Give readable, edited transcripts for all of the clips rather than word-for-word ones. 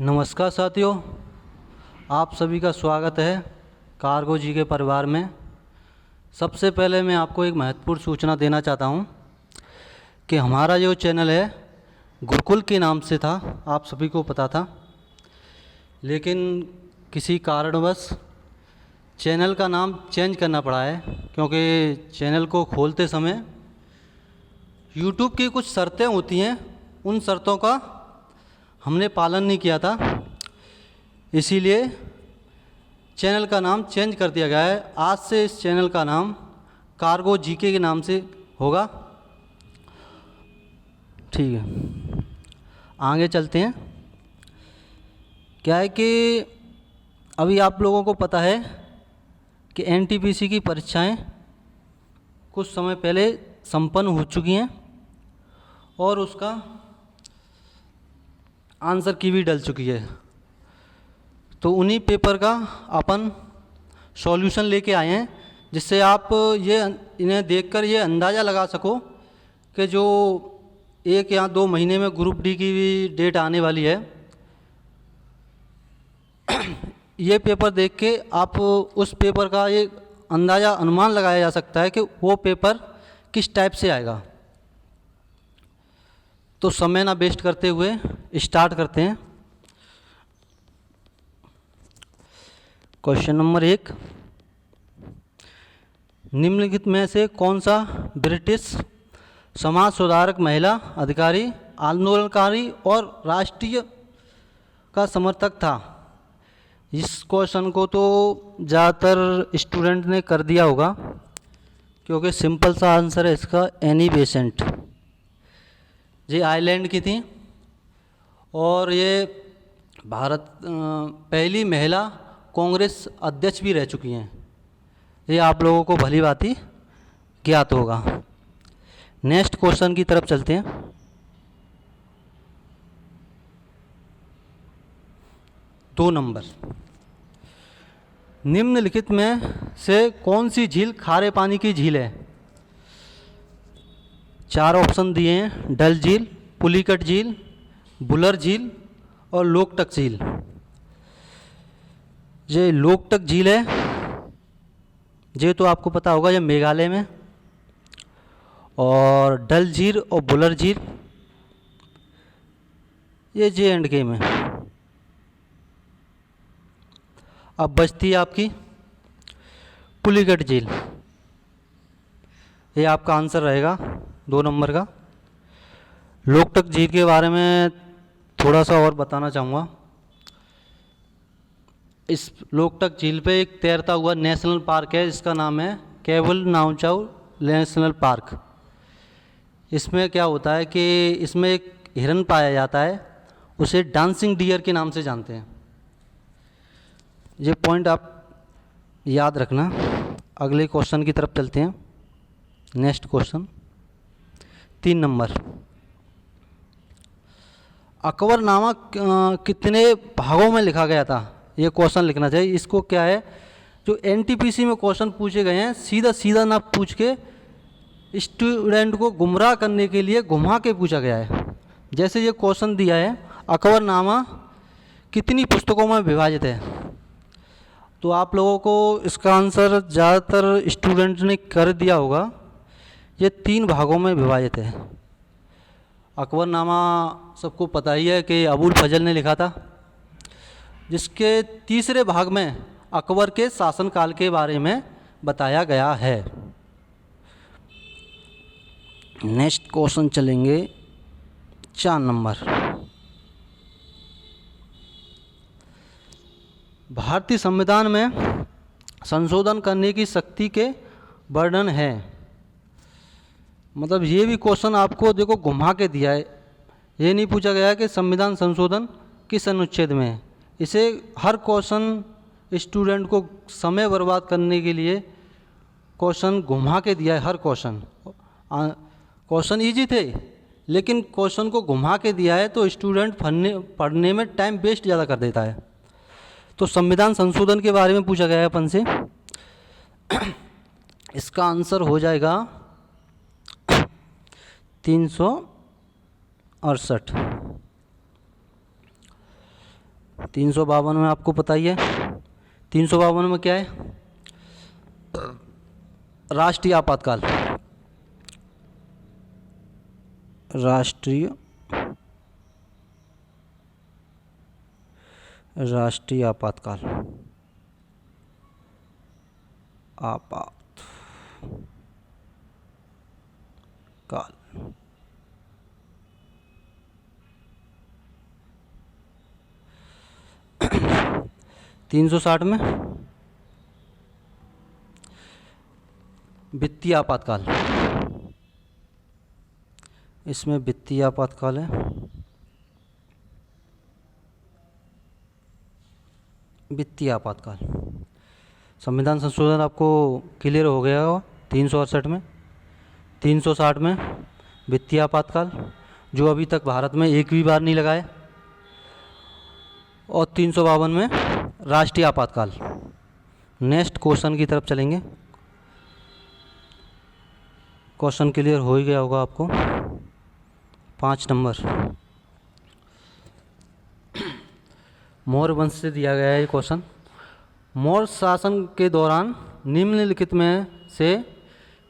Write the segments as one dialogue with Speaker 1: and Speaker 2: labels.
Speaker 1: नमस्कार साथियों, आप सभी का स्वागत है कार्गो जी के परिवार में। सबसे पहले मैं आपको एक महत्वपूर्ण सूचना देना चाहता हूं कि हमारा जो चैनल है गुरुकुल के नाम से था, आप सभी को पता था, लेकिन किसी कारणवश चैनल का नाम चेंज करना पड़ा है, क्योंकि चैनल को खोलते समय यूट्यूब की कुछ शर्तें होती हैं, उन शर्तों का हमने पालन नहीं किया था, इसीलिए चैनल का नाम चेंज कर दिया गया है। आज से इस चैनल का नाम कार्गो जीके के नाम से होगा। ठीक है, आगे चलते हैं। क्या है कि अभी आप लोगों को पता है कि एनटीपीसी की परीक्षाएं कुछ समय पहले संपन्न हो चुकी हैं और उसका आंसर की भी डल चुकी है। तो उन्हीं पेपर का अपन सॉल्यूशन लेके आए हैं, जिससे आप इन्हें देखकर ये अंदाज़ा लगा सको कि जो 1 या 2 महीने में ग्रुप डी की भी डेट आने वाली है, ये पेपर देख के आप उस पेपर का ये अंदाज़ा अनुमान लगाया जा सकता है कि वो पेपर किस टाइप से आएगा। तो समय ना वेस्ट करते हुए स्टार्ट करते हैं। क्वेश्चन नंबर 1, निम्नलिखित में से कौन सा ब्रिटिश समाज सुधारक महिला अधिकारी, आंदोलनकारी और राष्ट्रीय का समर्थक था? इस क्वेश्चन को तो ज़्यादातर स्टूडेंट ने कर दिया होगा, क्योंकि सिंपल सा आंसर है इसका एनी बेसेंट। ये आयरलैंड की थी और ये भारत पहली महिला कांग्रेस अध्यक्ष भी रह चुकी हैं। ये आप लोगों को भली भांति ज्ञात होगा। नेक्स्ट क्वेश्चन की तरफ चलते हैं। दो नंबर, निम्नलिखित में से कौन सी झील खारे पानी की झील है? 4 ऑप्शन दिए हैं: डल झील, पुलिकट झील, बुलर झील और लोकटक झील। ये लोकटक झील है, ये तो आपको पता होगा, ये मेघालय में। और डल झील और बुलर झील ये J&K में। अब बचती है आपकी पुलिकट झील। ये आपका आंसर रहेगा 2 नंबर का। लोकटक झील के बारे में थोड़ा सा और बताना चाहूँगा। इस लोकटक झील पे एक तैरता हुआ नेशनल पार्क है, जिसका नाम है केवल नाउचाउ नेशनल पार्क। इसमें क्या होता है कि इसमें एक हिरन पाया जाता है, उसे डांसिंग डियर के नाम से जानते हैं। ये पॉइंट आप याद रखना। अगले क्वेश्चन की तरफ चलते हैं। नेक्स्ट क्वेश्चन 3 नंबर, अकबरनामा कितने भागों में लिखा गया था? ये क्वेश्चन लिखना चाहिए। इसको क्या है, जो एनटीपीसी में क्वेश्चन पूछे गए हैं, सीधा सीधा ना पूछ के स्टूडेंट को गुमराह करने के लिए घुमा के पूछा गया है। जैसे ये क्वेश्चन दिया है, अकबरनामा कितनी पुस्तकों में विभाजित है? तो आप लोगों को इसका आंसर ज़्यादातर स्टूडेंट ने कर दिया होगा। ये 3 भागों में विभाजित है। अकबरनामा सबको पता ही है कि अबुल फजल ने लिखा था, जिसके तीसरे भाग में अकबर के शासनकाल के बारे में बताया गया है। नेक्स्ट क्वेश्चन चलेंगे 4 नंबर, भारतीय संविधान में संशोधन करने की शक्ति के वर्णन है। मतलब ये भी क्वेश्चन आपको देखो घुमा के दिया है। ये नहीं पूछा गया कि संविधान संशोधन किस अनुच्छेद में है। इसे हर क्वेश्चन स्टूडेंट को समय बर्बाद करने के लिए क्वेश्चन घुमा के दिया है। हर क्वेश्चन इजी थे, लेकिन क्वेश्चन को घुमा के दिया है तो स्टूडेंट पढ़ने में टाइम वेस्ट ज़्यादा कर देता है। तो संविधान संशोधन के बारे में पूछा गया है अपन से। इसका आंसर हो जाएगा 368। 352 में आपको पता ही है, 352 में क्या है, राष्ट्रीय आपातकाल। राष्ट्रीय आपातकाल, आपातकाल। 360 में वित्तीय आपातकाल, इसमें वित्तीय आपातकाल है। वित्तीय आपातकाल, संविधान संशोधन आपको क्लियर हो गया होगा 368 में। 360 में वित्तीय आपातकाल, जो अभी तक भारत में एक भी बार नहीं लगा है, और 352 में राष्ट्रीय आपातकाल। नेक्स्ट क्वेश्चन की तरफ चलेंगे। क्वेश्चन क्लियर हो ही गया होगा आपको। 5 नंबर, मौर्य वंश से दिया गया है ये क्वेश्चन। मौर्य शासन के दौरान निम्नलिखित में से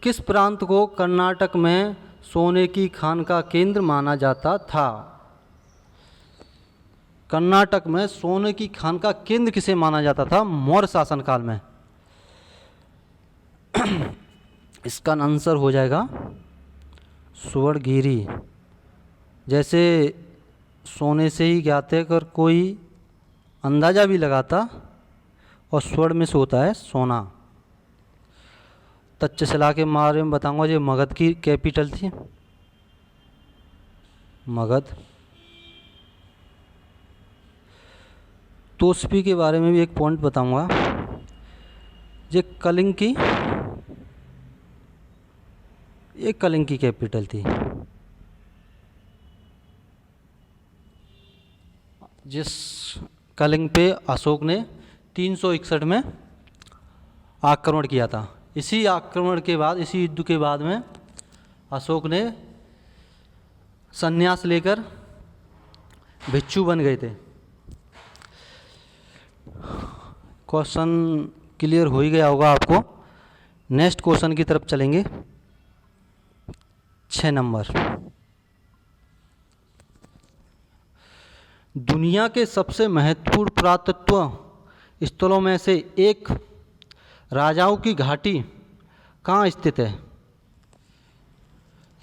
Speaker 1: किस प्रांत को कर्नाटक में सोने की खान का केंद्र माना जाता था? कर्नाटक में सोने की खान का केंद्र किसे माना जाता था मौर्य शासनकाल में? इसका आंसर हो जाएगा सुवर्णगिरी। जैसे सोने से ही ज्ञात है, अगर कोई अंदाज़ा भी लगाता, और स्वर्ण में से होता है सोना। तक्षशिला के बारे में बताऊंगा, जो मगध की कैपिटल थी, मगध। तोस्पी के बारे में भी एक पॉइंट बताऊंगा, ये कलिंग की कैपिटल थी। जिस कलिंग पे अशोक ने 361 में आक्रमण किया था। इसी आक्रमण के बाद, इसी युद्ध के बाद में अशोक ने संन्यास लेकर भिक्षु बन गए थे। क्वेश्चन क्लियर हो ही गया होगा आपको। नेक्स्ट क्वेश्चन की तरफ चलेंगे। 6 नंबर, दुनिया के सबसे महत्वपूर्ण पुरातत्व स्थलों में से एक राजाओं की घाटी कहाँ स्थित है?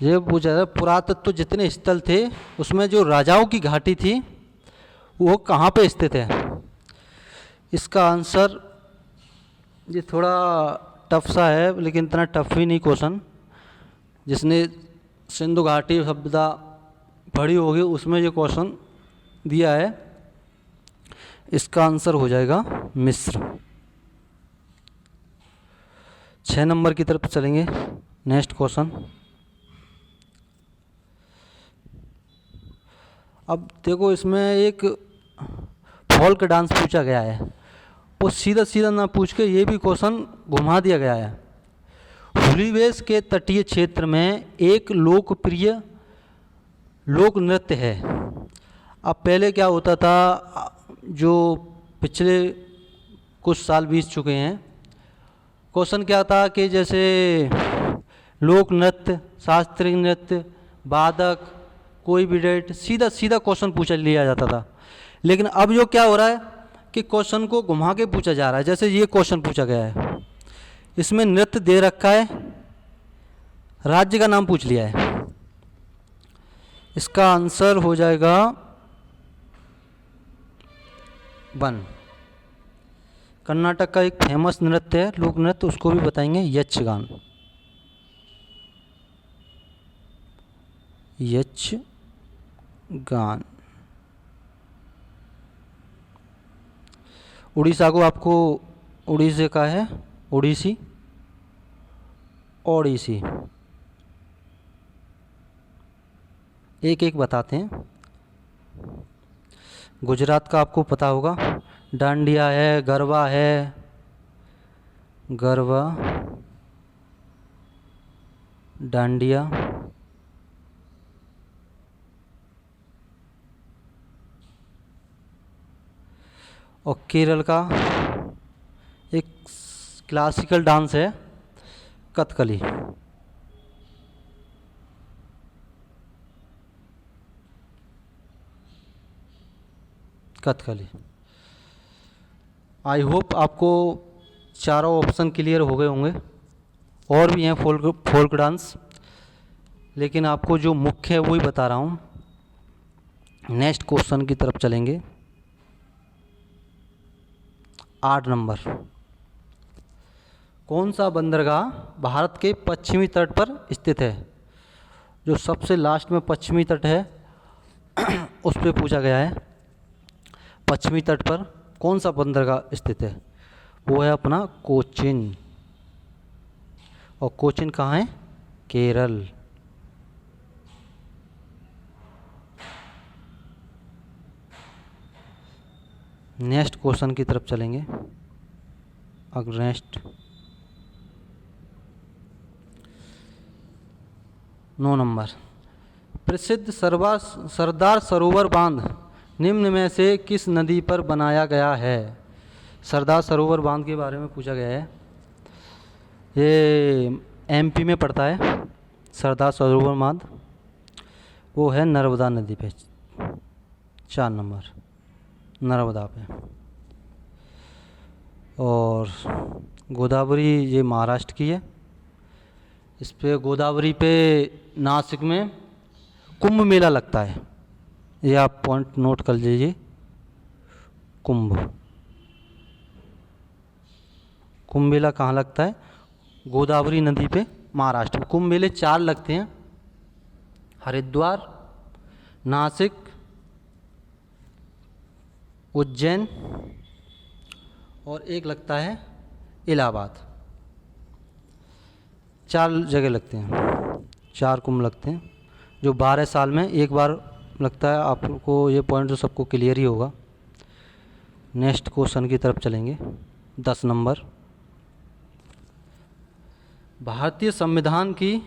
Speaker 1: ये पूछा है, पुरातत्व जितने स्थल थे उसमें जो राजाओं की घाटी थी वो कहाँ पे स्थित है? इसका आंसर, ये थोड़ा टफ सा है, लेकिन इतना टफ भी नहीं क्वेश्चन। जिसने सिंधु घाटी सभ्यता पढ़ी होगी उसमें ये क्वेश्चन दिया है। इसका आंसर हो जाएगा मिस्र। 6 नंबर की तरफ चलेंगे। Next question. अब देखो, इसमें एक फोल्क डांस पूछा गया है, वो सीधा सीधा ना पूछ के ये भी क्वेश्चन घुमा दिया गया है। हुलीवेस के तटीय क्षेत्र में एक लोकप्रिय लोक नृत्य है। अब पहले क्या होता था, जो पिछले कुछ साल बीत चुके हैं, क्वेश्चन क्या था कि जैसे लोक नृत्य, शास्त्रीय नृत्य, वादक, कोई भी डेट, सीधा सीधा क्वेश्चन पूछा लिया जाता था। लेकिन अब जो क्या हो रहा है कि क्वेश्चन को घुमा के पूछा जा रहा है। जैसे ये क्वेश्चन पूछा गया है, इसमें नृत्य दे रखा है, राज्य का नाम पूछ लिया है। इसका आंसर हो जाएगा 1। कर्नाटक का एक फेमस नृत्य है, लोक नृत्य, उसको भी बताएंगे, यक्षगान। यक्षगान। उड़ीसा को आपको उड़ीसे का है, ओडिसी, ओडिसी। एक एक बताते हैं। गुजरात का आपको पता होगा, डांडिया है, गरबा है, गरबा, डांडिया। और केरल का एक क्लासिकल डांस है कथकली। कथकली। आई होप आपको चारों ऑप्शन क्लियर हो गए होंगे। और भी हैं फोल्क डांस, लेकिन आपको जो मुख्य है वही बता रहा हूँ। नेक्स्ट क्वेश्चन की तरफ चलेंगे। 8 नंबर। कौन सा बंदरगाह भारत के पश्चिमी तट पर स्थित है? जो सबसे लास्ट में पश्चिमी तट है उस पर पूछा गया है। पश्चिमी तट पर कौन सा बंदरगाह स्थित है? वो है अपना कोचिन। और कोचिन कहाँ है? केरल। नेक्स्ट क्वेश्चन की तरफ चलेंगे। अगर नेक्स्ट 9 नंबर। प्रसिद्ध सरदार सरोवर बांध निम्न में से किस नदी पर बनाया गया है? सरदार सरोवर बांध के बारे में पूछा गया है। ये एमपी में पड़ता है सरदार सरोवर बांध। वो है नर्मदा नदी पे। 4 नंबर नर्मदा पे। और गोदावरी ये महाराष्ट्र की है। इस पे गोदावरी पे नासिक में कुंभ मेला लगता है। ये आप पॉइंट नोट कर लीजिए। कुंभ मेला कहाँ लगता है? गोदावरी नदी पे महाराष्ट्र में। कुंभ मेले 4 लगते हैं, हरिद्वार, नासिक, उज्जैन और एक लगता है इलाहाबाद। 4 जगह लगते हैं, 4 कुंभ लगते हैं जो 12 साल में एक बार लगता है। आपको ये पॉइंट तो सबको क्लियर ही होगा। नेक्स्ट क्वेश्चन की तरफ चलेंगे। 10 नंबर। भारतीय संविधान की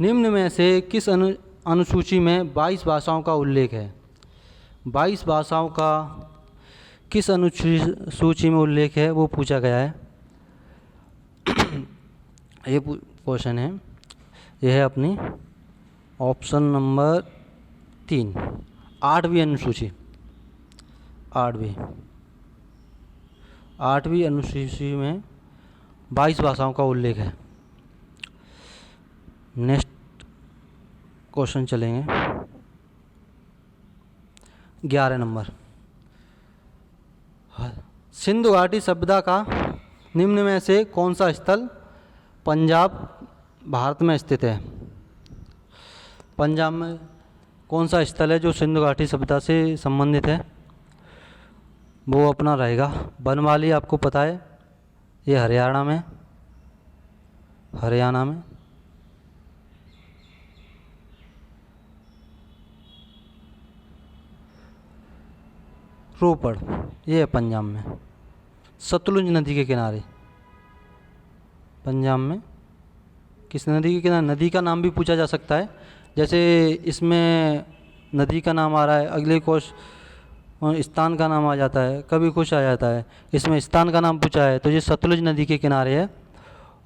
Speaker 1: निम्न में से किस अनुसूची में 22 भाषाओं का उल्लेख है? 22 भाषाओं का किस अनुसूची में उल्लेख है वो पूछा गया है। ये क्वेश्चन है। यह है अपनी ऑप्शन नंबर 3, 8वीं अनुसूची। 8वीं अनुसूची में 22 भाषाओं का उल्लेख है। नेक्स्ट क्वेश्चन चलेंगे। 11 नंबर। सिंधु घाटी सभ्यता का निम्न में से कौन सा स्थल पंजाब भारत में स्थित है? पंजाब में कौन सा स्थल है जो सिंधु घाटी सभ्यता से संबंधित है? वो अपना रहेगा बनवाली। आपको पता है ये हरियाणा में। रोपड़ ये है पंजाब में, सतलुज नदी के किनारे। पंजाब में किस नदी के किनारे? नदी का नाम भी पूछा जा सकता है। जैसे इसमें नदी का नाम आ रहा है, अगले स्थान का नाम आ जाता है, कभी कुछ आ जाता है। इसमें स्थान का नाम पूछा है तो ये सतलुज नदी के किनारे है।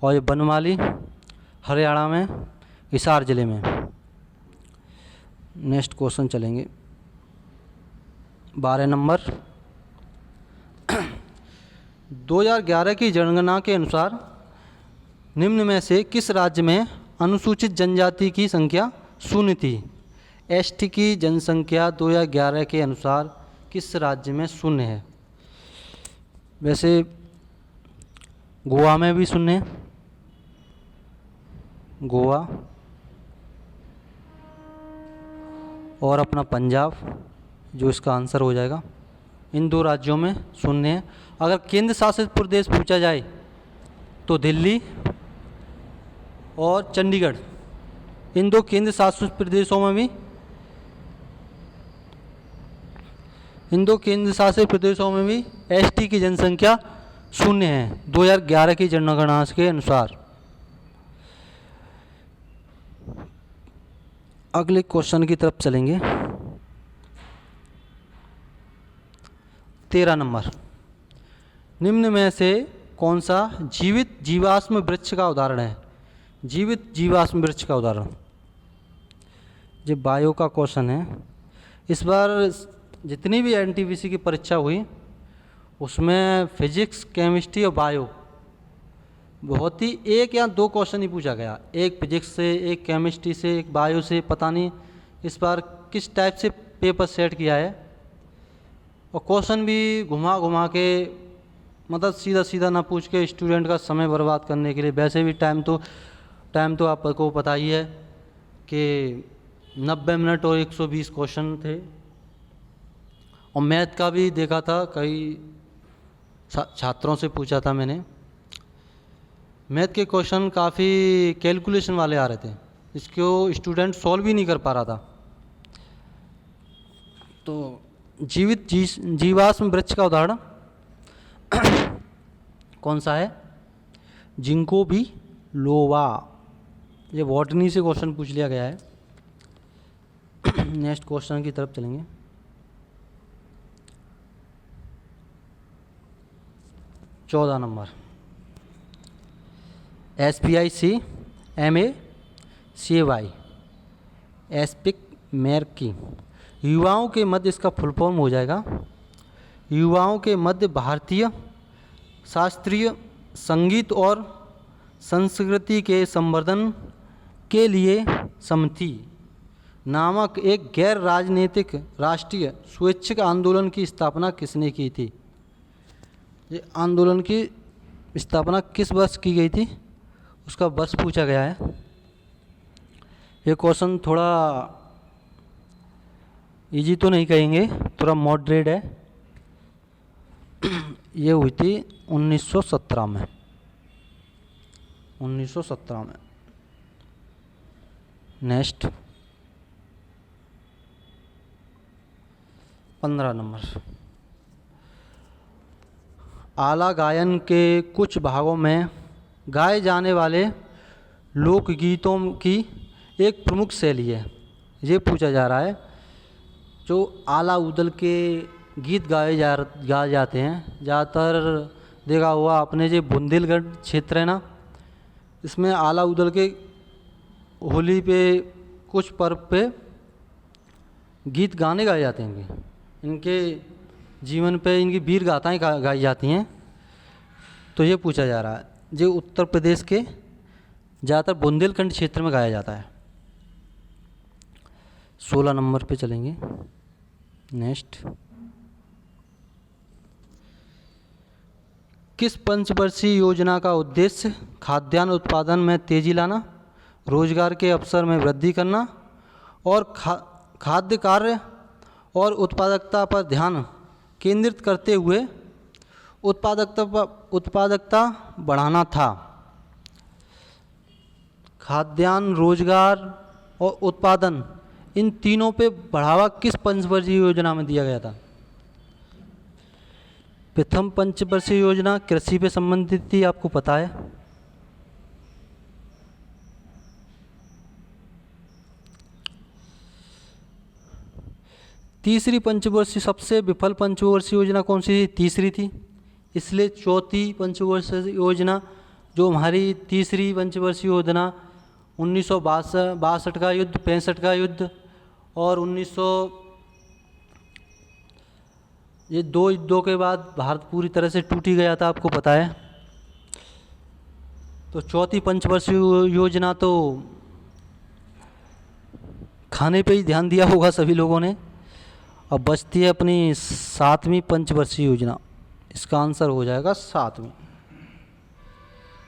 Speaker 1: और ये बनवाली हरियाणा में, हिसार ज़िले में। नेक्स्ट क्वेश्चन चलेंगे। 12 नंबर। 2011 की जनगणना के अनुसार निम्न में से किस राज्य में अनुसूचित जनजाति की संख्या 0 थी? एसटी की जनसंख्या 2011 के अनुसार किस राज्य में 0 है? वैसे गोवा में भी 0 है। गोवा और अपना पंजाब जो इसका आंसर हो जाएगा। इन 2 राज्यों में 0 है। अगर केंद्र शासित प्रदेश पूछा जाए तो दिल्ली और चंडीगढ़, इन 2 केंद्र शासित प्रदेशों में भी एसटी की जनसंख्या 0 है 2011 की जनगणना के अनुसार। अगले क्वेश्चन की तरफ चलेंगे। 13 नंबर, निम्न में से कौन सा जीवित जीवाश्म वृक्ष का उदाहरण है? जीवित जीवाश्म वृक्ष का उदाहरण, जो बायो का क्वेश्चन है। इस बार जितनी भी एनटीपीसी की परीक्षा हुई उसमें फिजिक्स, केमिस्ट्री और बायो बहुत ही 1 या 2 क्वेश्चन ही पूछा गया, एक फिजिक्स से, एक केमिस्ट्री से, एक बायो से। पता नहीं इस बार किस टाइप से पेपर सेट किया है, और क्वेश्चन भी घुमा घुमा के, मतलब सीधा सीधा ना पूछ के स्टूडेंट का समय बर्बाद करने के लिए। वैसे भी टाइम तो आपको पता ही है कि 90 मिनट और 120 क्वेश्चन थे। और मैथ का भी देखा था, कई छात्रों से पूछा था मैंने, मैथ के क्वेश्चन काफ़ी कैलकुलेशन वाले आ रहे थे, इसको स्टूडेंट सॉल्व ही नहीं कर पा रहा था। तो जीवित जीवाश्म वृक्ष का उदाहरण कौन सा है? जिंको भी लोवा। ये बॉटनी से क्वेश्चन पूछ लिया गया है। नेक्स्ट क्वेश्चन की तरफ चलेंगे। चौदह नंबर, SPICMACY एस्पिक मैर्की। युवाओं के मध्य, इसका फुल फॉर्म हो जाएगा युवाओं के मध्य भारतीय शास्त्रीय संगीत और संस्कृति के संवर्धन के लिए समिति नामक एक गैर राजनीतिक राष्ट्रीय स्वैच्छिक आंदोलन की स्थापना किसने की थी? ये आंदोलन की स्थापना किस वर्ष की गई थी, उसका वर्ष पूछा गया है। ये क्वेश्चन थोड़ा इजी तो नहीं कहेंगे, थोड़ा मॉडरेट है। ये हुई थी 1917 में। 1917 में। नेक्स्ट 15 नंबर, आला गायन के कुछ भागों में गाए जाने वाले लोकगीतों की एक प्रमुख शैली है। ये पूछा जा रहा है, जो आला उदल के गीत गाए जाते हैं, ज़्यादातर देखा हुआ आपने, जो बुंदेलखंड क्षेत्र है ना, इसमें आला उदल के होली पे, कुछ पर्व पे गीत गाने गाए जाते हैं। इनके जीवन पे इनकी वीर गाथाएँ गाई जाती हैं। तो ये पूछा जा रहा है, जो उत्तर प्रदेश के ज़्यादातर बुंदेलखंड क्षेत्र में गाया जाता है। 16 नंबर पे चलेंगे। नेक्स्ट, किस पंचवर्षीय योजना का उद्देश्य खाद्यान्न उत्पादन में तेजी लाना, रोजगार के अवसर में वृद्धि करना और खाद्य कार्य और उत्पादकता पर ध्यान केंद्रित करते हुए उत्पादकता बढ़ाना था? खाद्यान्न, रोजगार और उत्पादन, इन तीनों पे बढ़ावा किस पंचवर्षीय योजना में दिया गया था? प्रथम पंचवर्षीय योजना कृषि पे संबंधित थी, आपको पता है। तीसरी पंचवर्षीय, सबसे विफल पंचवर्षीय योजना कौन सी थी? तीसरी थी। इसलिए चौथी पंचवर्षीय योजना, जो हमारी तीसरी पंचवर्षीय योजना 1962 का युद्ध, 65 का युद्ध और 1900, ये 2 युद्धों के बाद भारत पूरी तरह से टूट ही गया था, आपको पता है। तो चौथी पंचवर्षीय योजना तो खाने पे ही ध्यान दिया होगा सभी लोगों ने। अब बचती है अपनी 7वीं पंचवर्षीय योजना, इसका आंसर हो जाएगा 7वीं।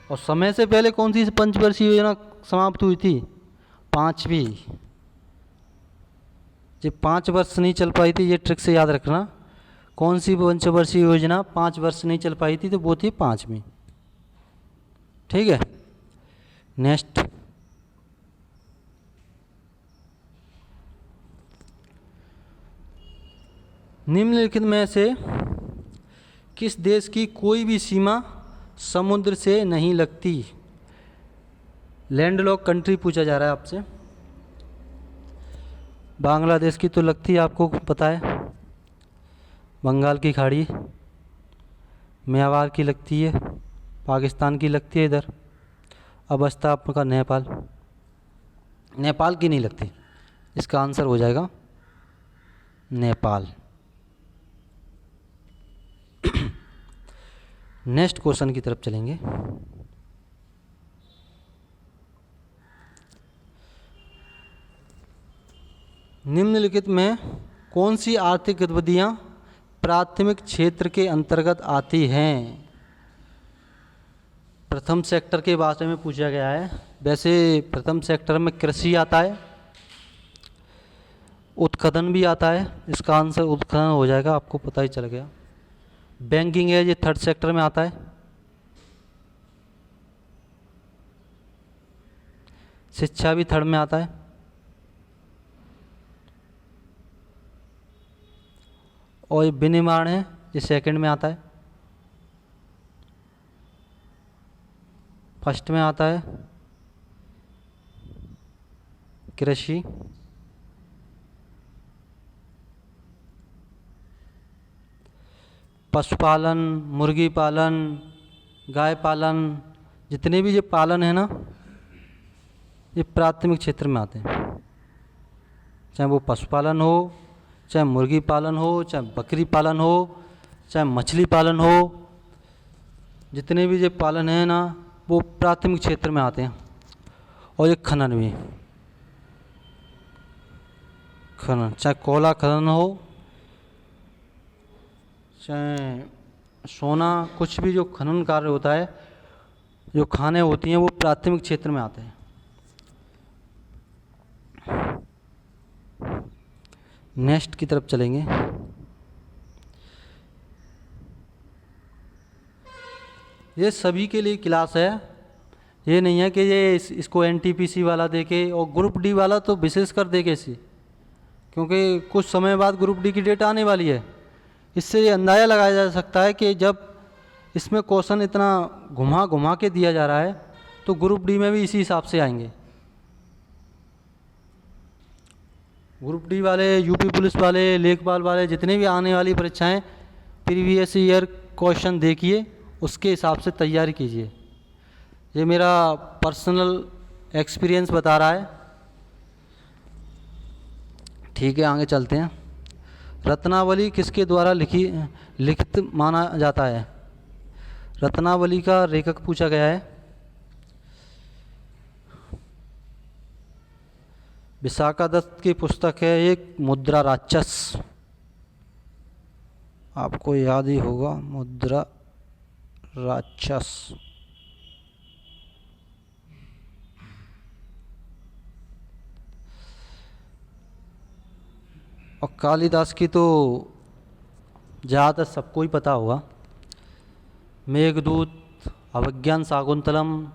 Speaker 1: और समय से पहले कौन सी पंचवर्षीय योजना समाप्त हुई थी? 5वीं। ये 5 वर्ष नहीं चल पाई थी, ये ट्रिक से याद रखना। कौन सी पंचवर्षीय योजना 5 वर्ष नहीं चल पाई थी? तो वो थी 5वीं। ठीक है। नेक्स्ट, निम्नलिखित में से किस देश की कोई भी सीमा समुद्र से नहीं लगती? लैंडलॉक कंट्री पूछा जा रहा है आपसे। बांग्लादेश की तो लगती है, आपको पता है। बंगाल की खाड़ी, म्यांमार की लगती है, पाकिस्तान की लगती है इधर। अब बचता आपका नेपाल। नेपाल की नहीं लगती, इसका आंसर हो जाएगा नेपाल। नेक्स्ट क्वेश्चन की तरफ चलेंगे। निम्नलिखित में कौन सी आर्थिक गतिविधियां प्राथमिक क्षेत्र के अंतर्गत आती हैं? प्रथम सेक्टर के बारे में पूछा गया है। वैसे प्रथम सेक्टर में कृषि आता है, उत्खनन भी आता है, इसका आंसर उत्खनन हो जाएगा, आपको पता ही चल गया। बैंकिंग है, ये थर्ड सेक्टर में आता है। शिक्षा भी थर्ड में आता है। और विनिर्माण है, ये सेकंड में आता है। फर्स्ट में आता है कृषि। पशुपालन, मुर्गी पालन, गाय पालन, जितने भी ये पालन है ना, ये प्राथमिक क्षेत्र में आते हैं। चाहे वो पशुपालन हो, चाहे मुर्गी पालन हो, चाहे बकरी पालन हो, चाहे मछली पालन हो, जितने भी ये पालन है ना, वो प्राथमिक क्षेत्र में आते हैं। और ये खनन भी, खनन, चाहे कोयला खनन हो, चाहे सोना, कुछ भी जो खनन कार्य होता है, जो खाने होती हैं, वो प्राथमिक क्षेत्र में आते हैं। नेक्स्ट की तरफ चलेंगे। ये सभी के लिए क्लास है, ये नहीं है कि ये इसको एनटीपीसी वाला देखे और ग्रुप डी वाला तो विशेष कर देखे इसी, क्योंकि कुछ समय बाद ग्रुप डी की डेट आने वाली है। इससे ये अंदाज़ा लगाया जा सकता है कि जब इसमें क्वेश्चन इतना घुमा घुमा के दिया जा रहा है तो ग्रुप डी में भी इसी हिसाब से आएंगे। ग्रुप डी वाले, यूपी पुलिस वाले, लेखपाल वाले, जितने भी आने वाली परीक्षाएं, प्रीवियस ईयर क्वेश्चन देखिए, उसके हिसाब से तैयारी कीजिए। ये मेरा पर्सनल एक्सपीरियंस बता रहा है। ठीक है, आगे चलते हैं। रत्नावली किसके द्वारा लिखित माना जाता है? रत्नावली का लेखक पूछा गया है। विशाखा दत्त की पुस्तक है एक मुद्रा राक्षस, आपको याद ही होगा, मुद्रा राक्षस। और कालिदास की तो ज़्यादातर सबको ही पता होगा, मेघदूत, अभिज्ञान शाकुंतलम,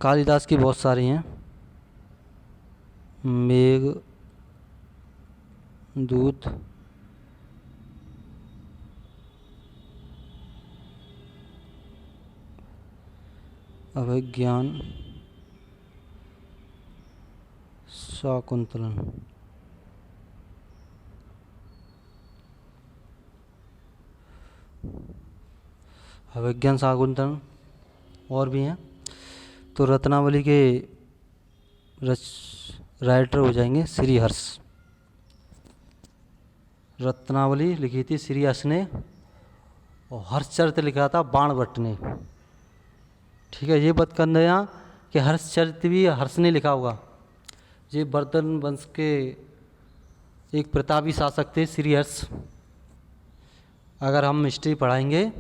Speaker 1: कालिदास की बहुत सारी हैं। मेघदूत, अभिज्ञान शाकुंतलम। अभिज्ञान शाकुंतलम और भी हैं। तो रत्नावली के राइटर हो जाएंगे श्रीहर्ष। रत्नावली लिखी थी श्रीहर्ष ने और हर्षचरित लिखा था बाणभट्ट ने। ठीक है, ये बात कर देना कि हर्षचरित भी हर्ष ने लिखा होगा। ये वर्धन वंश के एक प्रतापी शासक थे श्रीहर्ष। अगर हम हिस्ट्री पढ़ाएंगे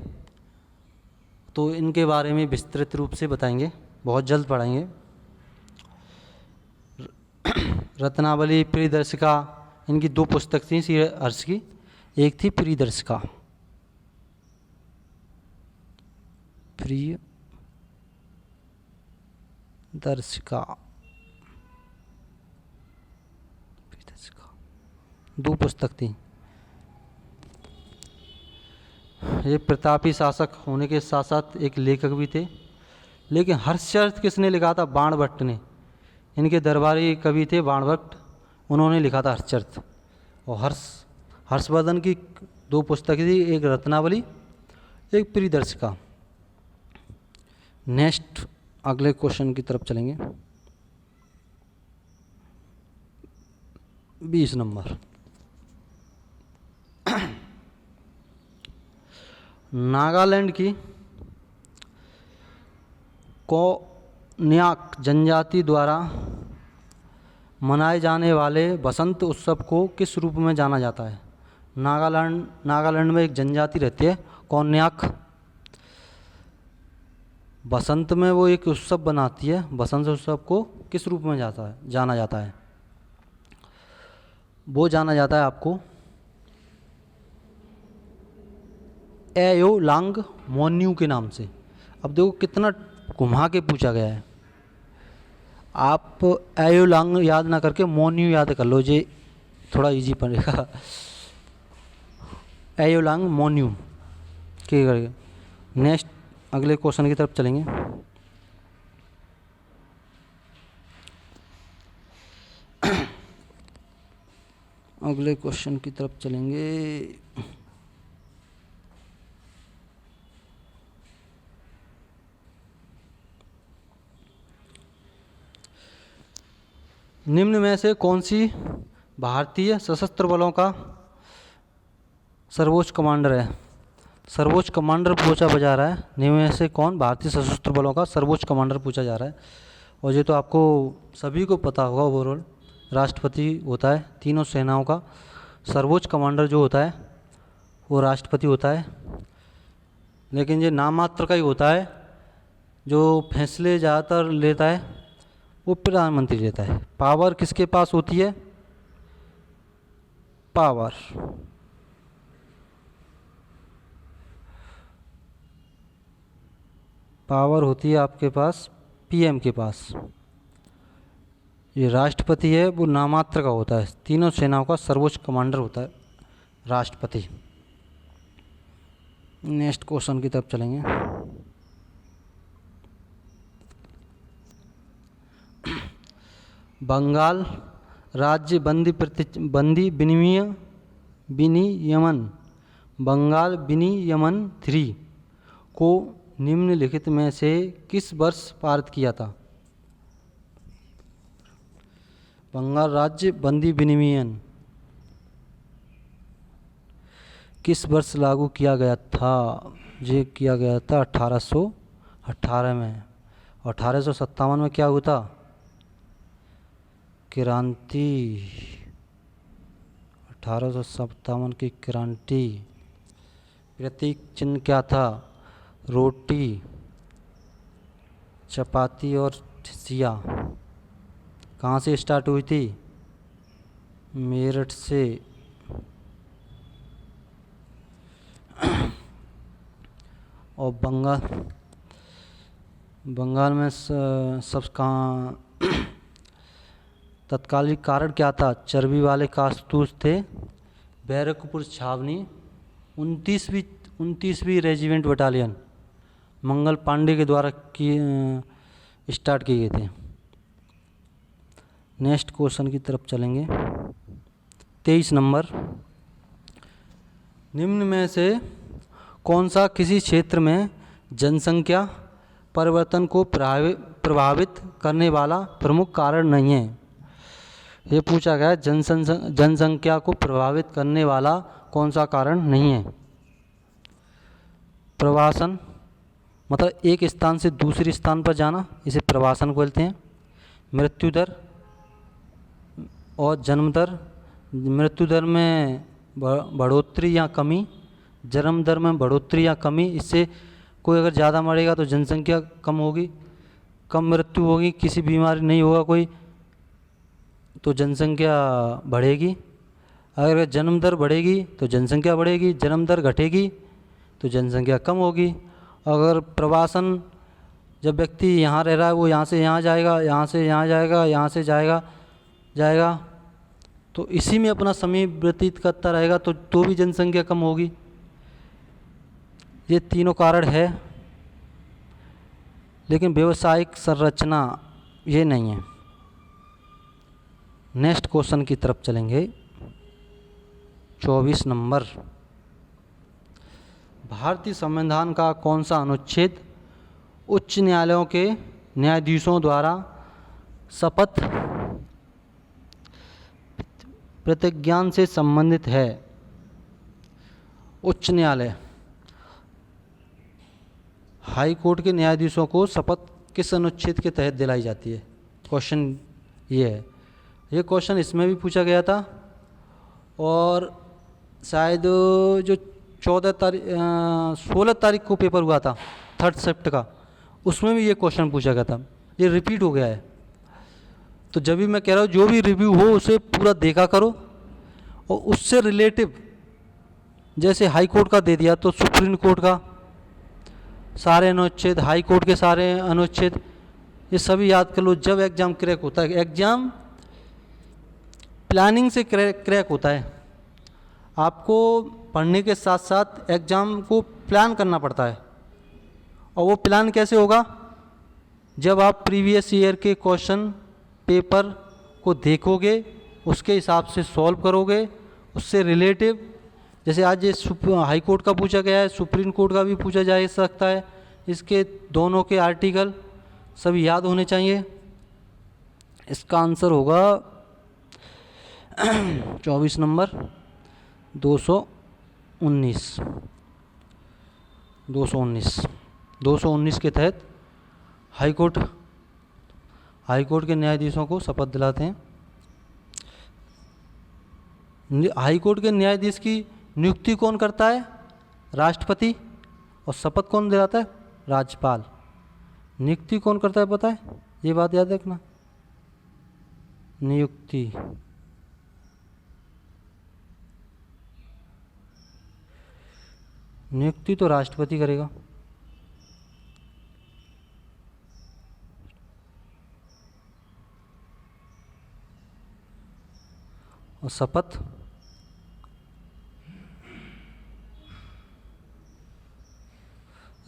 Speaker 1: तो इनके बारे में विस्तृत रूप से बताएंगे, बहुत जल्द पढ़ाएंगे। रत्नावली, प्रियदर्शिका, इनकी दो पुस्तक थी श्रीहर्ष की। एक थी प्रियदर्शिका, प्रियदर्शिका, दो पुस्तक थी। ये प्रतापी शासक होने के साथ साथ एक लेखक भी थे। लेकिन हर्षचरित किसने लिखा था? बाणभट्ट ने। इनके दरबारी कवि थे बाणभट्ट, उन्होंने लिखा था हर्षचरित। और हर्षवर्धन की 2 पुस्तकें थी, एक रत्नावली, एक प्रियदर्शिका। नेक्स्ट अगले क्वेश्चन की तरफ चलेंगे। 20 नंबर। नागालैंड की कोन्याक जनजाति द्वारा मनाए जाने वाले बसंत उत्सव को किस रूप में जाना जाता है? नागालैंड में एक जनजाति रहती है कोन्याक। बसंत में वो एक उत्सव बनाती है। बसंत उत्सव को किस रूप में जाना जाता है? वो जाना जाता है आपको एयोलांग मोन्यू के नाम से। अब देखो कितना घुमा के पूछा गया है। आप एयोलांग याद ना करके मोन्यू याद कर लो, जे थोड़ा इजी पड़ेगा। एयोलांग मोन्यू ठीक है। नेक्स्ट अगले क्वेश्चन की तरफ चलेंगे। अगले क्वेश्चन की तरफ चलेंगे। निम्न में से कौन सी भारतीय सशस्त्र बलों का सर्वोच्च कमांडर है? सर्वोच्च कमांडर पूछा जा रहा है। निम्न में से कौन भारतीय सशस्त्र बलों का सर्वोच्च कमांडर पूछा जा रहा है। और ये तो आपको सभी को पता होगा, ओवरऑल राष्ट्रपति होता है। तीनों सेनाओं का सर्वोच्च कमांडर जो होता है वो राष्ट्रपति होता है। लेकिन ये नाम मात्र का ही होता है। जो फैसले ज़्यादातर लेता है वो प्रधानमंत्री लेता है। पावर किसके पास होती है? पावर होती है आपके पास पीएम के पास। ये राष्ट्रपति है वो नामात्र का होता है। तीनों सेनाओं का सर्वोच्च कमांडर होता है राष्ट्रपति। नेक्स्ट क्वेश्चन की तरफ चलेंगे। बंगाल राज्य बंदी विनियमन बंगाल विनियमन 3 को निम्नलिखित में से किस वर्ष पारित किया था? बंगाल राज्य बंदी विनियमन किस वर्ष लागू किया गया था? ये किया गया था 1818 में। 1857 में क्या हुआ था? क्रांति। 1857 की क्रांति। प्रतीक चिन्ह क्या था? रोटी, चपाती और ठिसिया। कहाँ से स्टार्ट हुई थी? मेरठ से। और बंगाल में सब कहाँ तत्कालिक कारण क्या था? चर्बी वाले कारतूस थे। बैरकपुर छावनी 29वीं रेजिमेंट बटालियन मंगल पांडे के द्वारा स्टार्ट किए गए थे। नेक्स्ट क्वेश्चन की तरफ चलेंगे। 23 नंबर। निम्न में से कौन सा किसी क्षेत्र में जनसंख्या परिवर्तन को प्रभावित करने वाला प्रमुख कारण नहीं है? ये पूछा गया जनसंख्या को प्रभावित करने वाला कौन सा कारण नहीं है? प्रवासन, मतलब एक स्थान से दूसरे स्थान पर जाना, इसे प्रवासन बोलते हैं। मृत्यु दर और जन्म दर। मृत्यु दर में बढ़ोतरी या कमी, जन्म दर में बढ़ोतरी या कमी। इससे कोई अगर ज़्यादा मरेगा तो जनसंख्या कम होगी, कम मृत्यु होगी, किसी बीमारी नहीं होगा कोई तो जनसंख्या बढ़ेगी। अगर जन्म दर बढ़ेगी तो जनसंख्या बढ़ेगी, जन्म दर घटेगी तो जनसंख्या कम होगी। अगर प्रवासन, जब व्यक्ति यहाँ रह रहा है वो यहाँ से यहाँ जाएगा, यहाँ से यहाँ जाएगा, यहाँ से जाएगा तो इसी में अपना समय व्यतीत करता रहेगा तो भी जनसंख्या कम होगी। ये तीनों कारण है, लेकिन व्यावसायिक संरचना ये नहीं है। नेक्स्ट क्वेश्चन की तरफ चलेंगे। 24 नंबर, भारतीय संविधान का कौन सा अनुच्छेद उच्च न्यायालयों के न्यायाधीशों द्वारा शपथ प्रतिज्ञा से संबंधित है? उच्च न्यायालय, हाई कोर्ट के न्यायाधीशों को शपथ किस अनुच्छेद के तहत दिलाई जाती है? क्वेश्चन ये है। ये क्वेश्चन इसमें भी पूछा गया था और शायद जो 16 तारीख को पेपर हुआ था 3 शिफ्ट का, उसमें भी ये क्वेश्चन पूछा गया था। ये रिपीट हो गया है। तो जब भी मैं कह रहा हूँ जो भी रिव्यू हो उसे पूरा देखा करो और उससे रिलेटिव, जैसे हाई कोर्ट का दे दिया तो सुप्रीम कोर्ट का सारे अनुच्छेद, हाई कोर्ट के सारे अनुच्छेद, ये सभी याद कर लो। जब एग्ज़ाम क्रैक होता है, एग्ज़ाम प्लानिंग से क्रैक होता है। आपको पढ़ने के साथ साथ एग्ज़ाम को प्लान करना पड़ता है। और वो प्लान कैसे होगा? जब आप प्रीवियस ईयर के क्वेश्चन पेपर को देखोगे, उसके हिसाब से सॉल्व करोगे, उससे रिलेटिव, जैसे आज ये हाई कोर्ट का पूछा गया है, सुप्रीम कोर्ट का भी पूछा जा सकता है। इसके दोनों के आर्टिकल सभी याद होने चाहिए। इसका आंसर होगा 24 नंबर 219 219 के तहत हाई कोर्ट के न्यायाधीशों को शपथ दिलाते हैं। हाई कोर्ट के न्यायाधीश की नियुक्ति कौन करता है? राष्ट्रपति। और शपथ कौन दिलाता है? राज्यपाल। नियुक्ति कौन करता है पता है? ये बात याद रखना, नियुक्ति तो राष्ट्रपति करेगा। और शपथ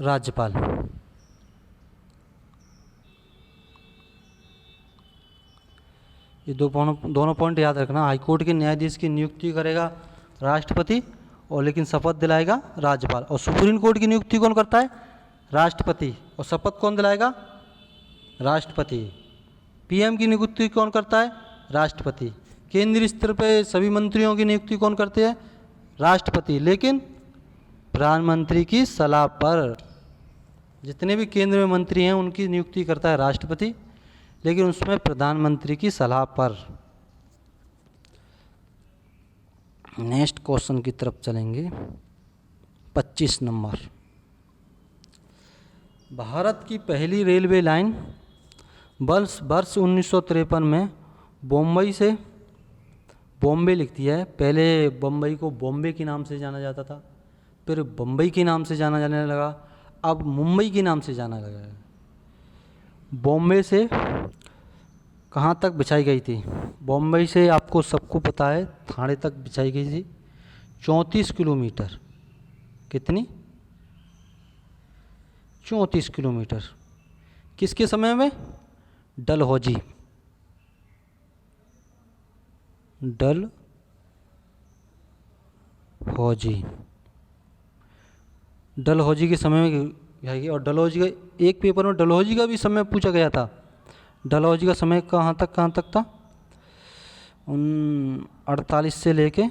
Speaker 1: राज्यपाल। ये दोनों पॉइंट याद रखना। हाई कोर्ट के न्यायाधीश की नियुक्ति करेगा राष्ट्रपति और लेकिन शपथ दिलाएगा राज्यपाल। और सुप्रीम कोर्ट की नियुक्ति कौन करता है? राष्ट्रपति। और शपथ कौन दिलाएगा? राष्ट्रपति। पीएम की नियुक्ति कौन करता है? राष्ट्रपति। केंद्रीय स्तर पे सभी मंत्रियों की नियुक्ति कौन करते हैं? राष्ट्रपति। लेकिन प्रधानमंत्री की सलाह पर, जितने भी केंद्र में मंत्री हैं उनकी नियुक्ति करता है राष्ट्रपति, लेकिन उसमें प्रधानमंत्री की सलाह पर। नेक्स्ट क्वेश्चन की तरफ चलेंगे। 25 नंबर, भारत की पहली रेलवे लाइन वर्ष 1953 में बम्बई से, बॉम्बे लिखती है, पहले बम्बई को बॉम्बे के नाम से जाना जाता था, फिर बम्बई के नाम से जाना जाने लगा, अब मुंबई के नाम से जाना लगा है। बॉम्बे से कहाँ तक बिछाई गई थी? बॉम्बे से आपको सबको पता है थाने तक बिछाई गई थी 34 किलोमीटर। कितनी? 34 किलोमीटर। किसके समय में? डलहौजी के समय में जाएगी। और डलहौजी का एक पेपर में डलहौजी का भी समय पूछा गया था। डलहौजी का समय कहाँ तक था? 48 से लेके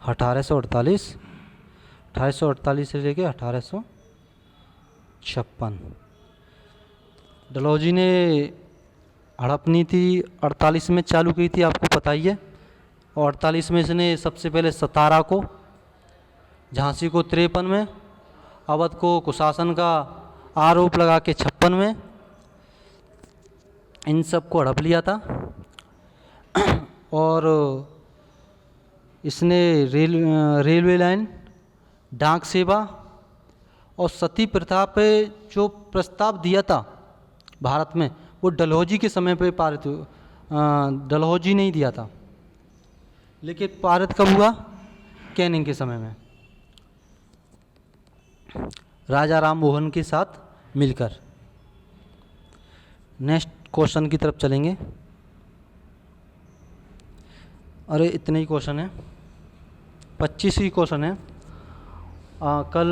Speaker 1: 1848 से लेके 1856। डलहौजी ने हड़प नीति 48 में चालू की थी, आपको पता ही है। और 48 में इसने सबसे पहले 17 को, झांसी को 53 में, अवध को कुशासन का आरोप लगा के 56 में इन सब को हड़प लिया था। और इसने रेलवे लाइन, डाक सेवा और सती प्रथा पे जो प्रस्ताव दिया था भारत में, वो डलहौजी के समय पे पारित, डलहौजी ने ही दिया था, लेकिन पारित कब हुआ? कैनिंग के समय में, राजा राम मोहन के साथ मिलकर। नेक्स्ट क्वेश्चन की तरफ चलेंगे। अरे इतने ही क्वेश्चन है, 25 ही क्वेश्चन है। कल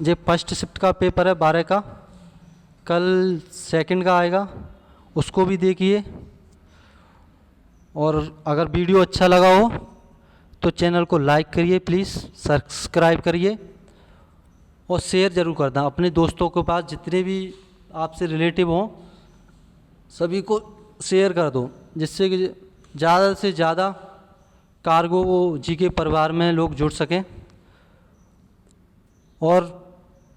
Speaker 1: ये फर्स्ट शिफ्ट का पेपर है 12 का, कल सेकंड का आएगा, उसको भी देखिए। और अगर वीडियो अच्छा लगा हो तो चैनल को लाइक करिए प्लीज़, सब्सक्राइब करिए और शेयर ज़रूर कर दें अपने दोस्तों के पास, जितने भी आपसे रिलेटिव हों सभी को शेयर कर दो, जिससे कि ज़्यादा से ज़्यादा कार्गो जीके परिवार में लोग जुड़ सकें और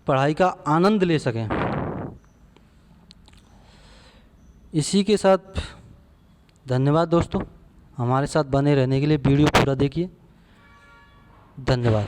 Speaker 1: पढ़ाई का आनंद ले सकें। इसी के साथ धन्यवाद दोस्तों, हमारे साथ बने रहने के लिए। वीडियो पूरा देखिए। धन्यवाद।